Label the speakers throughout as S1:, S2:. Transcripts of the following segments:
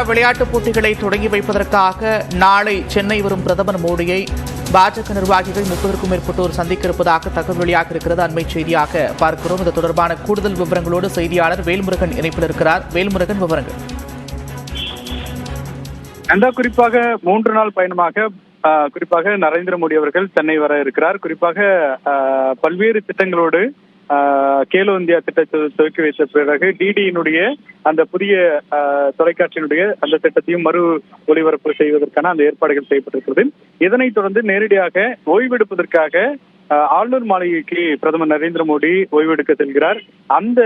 S1: விளையாட்டுப் போட்டிகளை தொடங்கி வைப்பதற்காக நாளை சென்னை வரும் பிரதமர் மோடியை பாஜக நிர்வாகிகள் 30க்கும் மேற்பட்டோர் சந்திக்க இருப்பதாக தகவல் வெளியாக இருக்கிறது. அண்மை செய்தியாக பார்க்கிறோம். இது தொடர்பான கூடுதல் விவரங்களோடு செய்தியாளர் வேல்முருகன் இணைப்பில் இருக்கிறார். வேல்முருகன், விவரங்கள்.
S2: குறிப்பாக 3 நாள் பயணமாக குறிப்பாக நரேந்திர மோடி அவர்கள் சென்னை வர இருக்கிறார். குறிப்பாக பல்வேறு திட்டங்களோடு கேலோ இந்தியா திட்டத்தை துவக்கி வைத்த பிறகு டிடியினுடைய அந்த புதிய தொலைக்காட்சியினுடைய அந்த திட்டத்தையும் மறு ஒளிபரப்பு செய்வதற்கான அந்த ஏற்பாடுகள் செய்யப்பட்டிருக்கிறது. இதனைத் தொடர்ந்து நேரடியாக ஓய்வெடுப்பதற்காக ஆளுநர் மாளிகைக்கு பிரதமர் நரேந்திர மோடி ஓய்வெடுக்க செல்கிறார். அந்த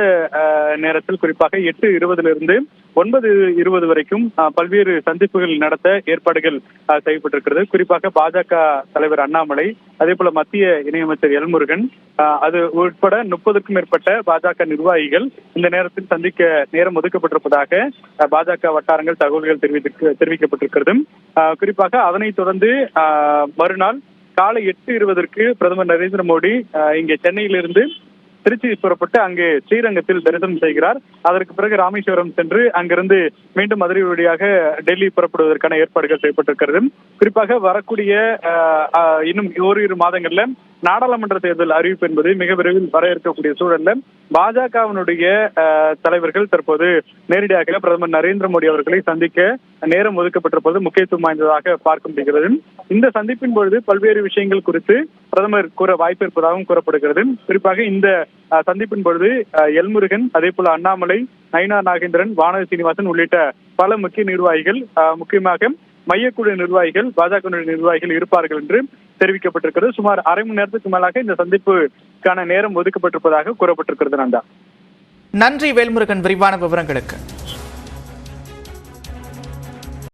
S2: நேரத்தில் குறிப்பாக 8:20 9:20 வரைக்கும் பல்வேறு சந்திப்புகள் நடத்த ஏற்பாடுகள் செய்யப்பட்டிருக்கிறது. குறிப்பாக பாஜக தலைவர் அண்ணாமலை, அதே போல மத்திய இணையமைச்சர் எல் முருகன், அது உட்பட 30க்கும் மேற்பட்ட பாஜக நிர்வாகிகள் இந்த நேரத்தில் சந்திக்க நேரம் ஒதுக்கப்பட்டிருப்பதாக பாஜக வட்டாரங்கள் தகவல்கள் தெரிவிக்கப்பட்டிருக்கிறது. குறிப்பாக அதனைத் தொடர்ந்து மறுநாள் காலை 8:20 பிரதமர் நரேந்திர மோடி இங்கே சென்னையிலிருந்து திருச்சி புறப்பட்டு அங்கே ஸ்ரீரங்கத்தில் தரிசனம் செய்கிறார். அதற்கு பிறகு ராமேஸ்வரம் சென்று அங்கிருந்து மீண்டும் மதுரை வழியாக டெல்லி புறப்படுவதற்கான ஏற்பாடுகள் செய்யப்பட்டிருக்கிறது. குறிப்பாக வரக்கூடிய இன்னும் ஓரிரு மாதங்கள்ல நாடாளுமன்ற தேர்தல் அறிவிப்பு என்பது மிக விரைவில் வர இருக்கக்கூடிய சூழல்ல பாஜகவினுடைய தலைவர்கள் தற்போது நேரடியாக பிரதமர் நரேந்திர மோடி அவர்களை சந்திக்க நேரம் ஒதுக்கப்பட்டிருப்பது முக்கியத்துவம் வாய்ந்ததாக பார்க்க முடிகிறது. இந்த சந்திப்பின் பொழுது பல்வேறு விஷயங்கள் குறித்து பிரதமர் கூற வாய்ப்பு இருப்பதாகவும் கூறப்படுகிறது. குறிப்பாக இந்த சந்திப்பின் பொழுது எல் முருகன், அதே போல அண்ணாமலை, நயினா நாகேந்திரன், வானதி சீனிவாசன் உள்ளிட்ட பல முக்கிய நிர்வாகிகள், முக்கியமாக மையக்குழு நிர்வாகிகள், பாஜக நிர்வாகிகள் இருப்பார்கள் என்று தெரிவிக்கப்பட்டிருக்கிறது. சுமார் அரை மணி நேரத்துக்கு மேலாக இந்த சந்திப்புக்கான நேரம் ஒதுக்கப்பட்டிருப்பதாக கூறப்பட்டிருக்கிறது.
S1: நன்றி வேல்முருகன், விரிவான விவரங்களுக்கு.